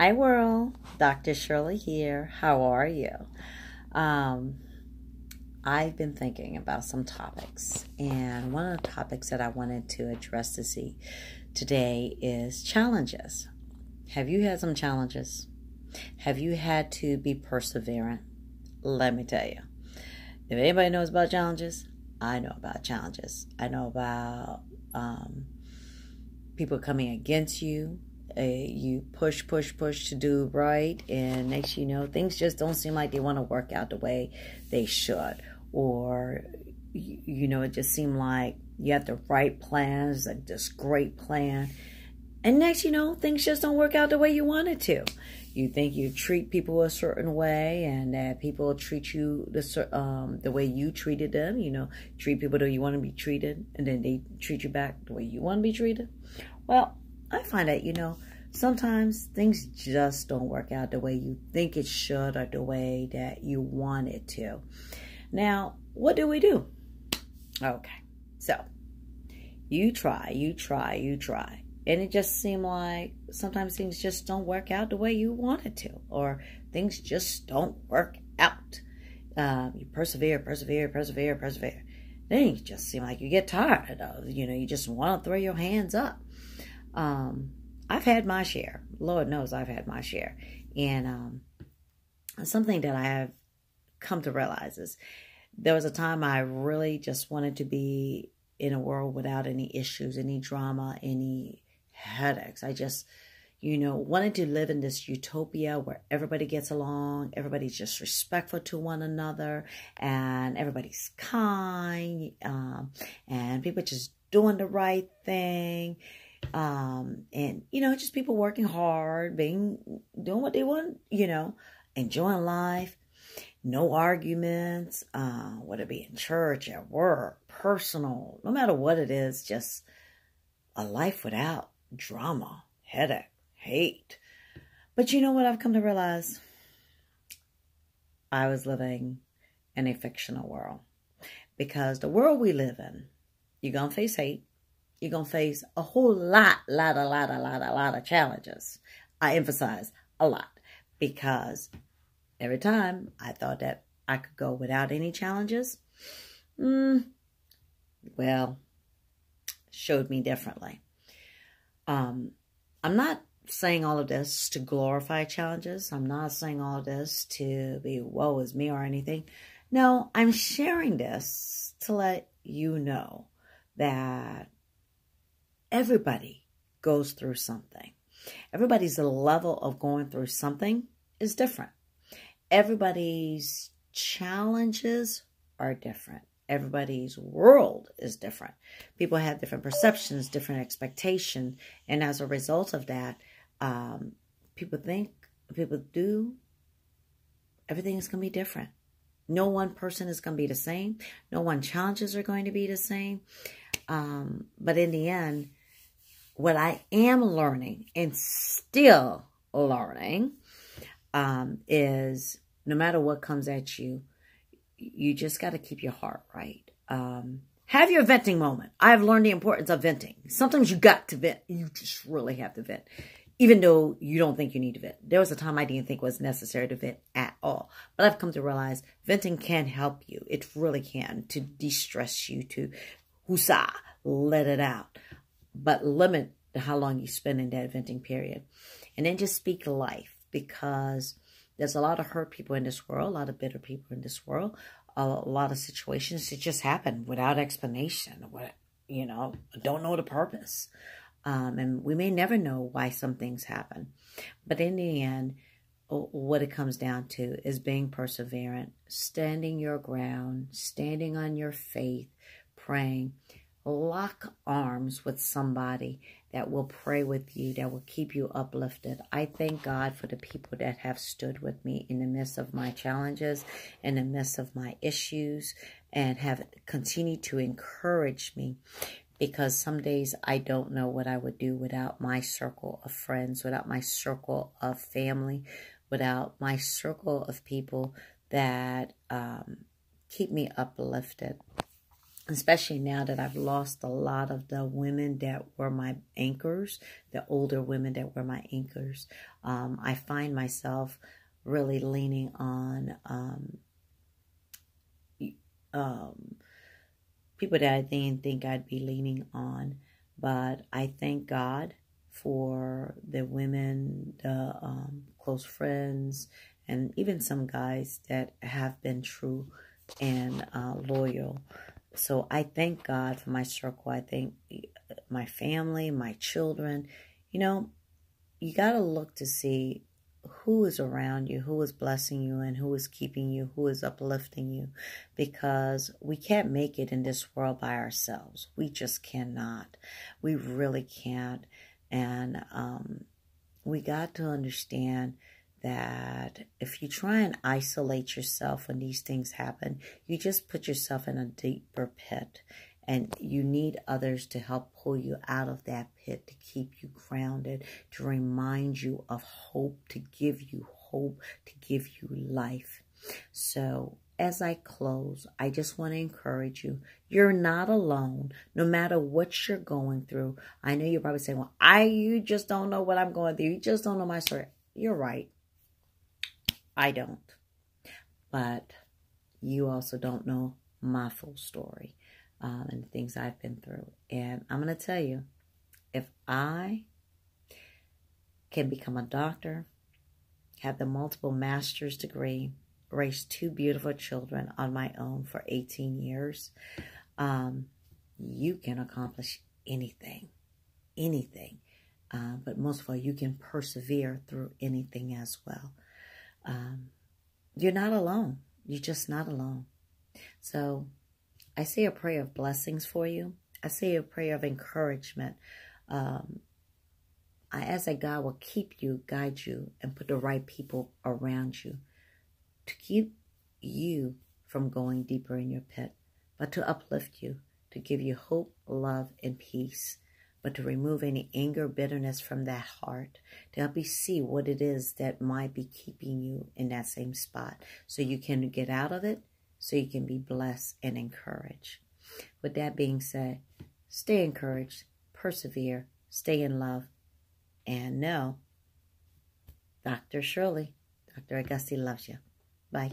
Hi world, Dr. Shirley here. How are you? I've been thinking about some topics, and one of the topics that I wanted to address today is challenges. Have you had some challenges? Have you had to be perseverant? Let me tell you. If anybody knows about challenges, I know about challenges. I know about people coming against you. You push to do right, and next you know, things just don't seem like they want to work out the way they should. Or, it just seemed like you have the right plans, like this great plan. And next you know, things just don't work out the way you want it to. You think you treat people a certain way, and that people treat you the way you treated them. Treat people the way you want to be treated, and then they treat you back the way you want to be treated. Well, I find that, sometimes things just don't work out the way you think it should or the way that you want it to. Now, what do we do? Okay, so you try. And it just seemed like sometimes things just don't work out the way you want it to, or things just don't work out. You persevere. Then you just seem like you get tired of, you just want to throw your hands up. I've had my share. Lord knows I've had my share. And something that I have come to realize is there was a time I really just wanted to be in a world without any issues, any drama, any headaches. I just, wanted to live in this utopia where everybody gets along, everybody's just respectful to one another, and everybody's kind, and people just doing the right thing. And just people working hard, doing what they want, enjoying life, no arguments, whether it be in church, at work, personal, no matter what it is, just a life without drama, headache, hate. But you know what I've come to realize? I was living in a fictional world, because the world we live in, you're going to face hate. You're going to face a whole lot of challenges. I emphasize a lot, because every time I thought that I could go without any challenges, well, showed me differently. I'm not saying all of this to glorify challenges. I'm not saying all of this to be woe is me or anything. No, I'm sharing this to let you know that everybody goes through something. Everybody's level of going through something is different. Everybody's challenges are different. Everybody's world is different. People have different perceptions, different expectations. And as a result of that, everything is going to be different. No one person is going to be the same. No one challenges are going to be the same. But in the end, what I am learning and still learning is no matter what comes at you, you just got to keep your heart right. Have your venting moment. I've learned the importance of venting. Sometimes you got to vent. You just really have to vent, even though you don't think you need to vent. There was a time I didn't think it was necessary to vent at all. But I've come to realize venting can help you. It really can, to de-stress you, to let it out. But limit how long you spend in that venting period. And then just speak life, because there's a lot of hurt people in this world, a lot of bitter people in this world, a lot of situations that just happen without explanation, don't know the purpose. And we may never know why some things happen. But in the end, what it comes down to is being perseverant, standing your ground, standing on your faith, praying. Lock arms with somebody that will pray with you, that will keep you uplifted. I thank God for the people that have stood with me in the midst of my challenges, in the midst of my issues, and have continued to encourage me, because some days I don't know what I would do without my circle of friends, without my circle of family, without my circle of people that keep me uplifted. especially now that I've lost a lot of the women that were my anchors, the older women that were my anchors. I find myself really leaning on people that I didn't think I'd be leaning on. But I thank God for the women, the close friends, and even some guys that have been true and loyal. So I thank God for my circle. I thank my family, my children. You know, you got to look to see who is around you, who is blessing you, and who is keeping you, who is uplifting you, because we can't make it in this world by ourselves. We just cannot. We really can't. And we got to understand that if you try and isolate yourself when these things happen, you just put yourself in a deeper pit. And you need others to help pull you out of that pit, to keep you grounded, to remind you of hope, to give you hope, to give you life. So as I close, I just want to encourage you. You're not alone, no matter what you're going through. I know you're probably saying, well, you just don't know what I'm going through. You just don't know my story. You're right. I don't. But you also don't know my full story. And the things I've been through. And I'm going to tell you, if I can become a doctor, have the multiple master's degree, raise 2 beautiful children on my own for 18 years, you can accomplish anything. But most of all, you can persevere through anything as well. You're not alone. You're just not alone. So I say a prayer of blessings for you. I say a prayer of encouragement. I ask that God will keep you, guide you, and put the right people around you to keep you from going deeper in your pit, but to uplift you, to give you hope, love, and peace, but to remove any anger, bitterness from that heart, to help you see what it is that might be keeping you in that same spot so you can get out of it, so you can be blessed and encouraged. With that being said, stay encouraged, persevere, stay in love, and know Dr. Shirley, Dr. Augusty loves you. Bye.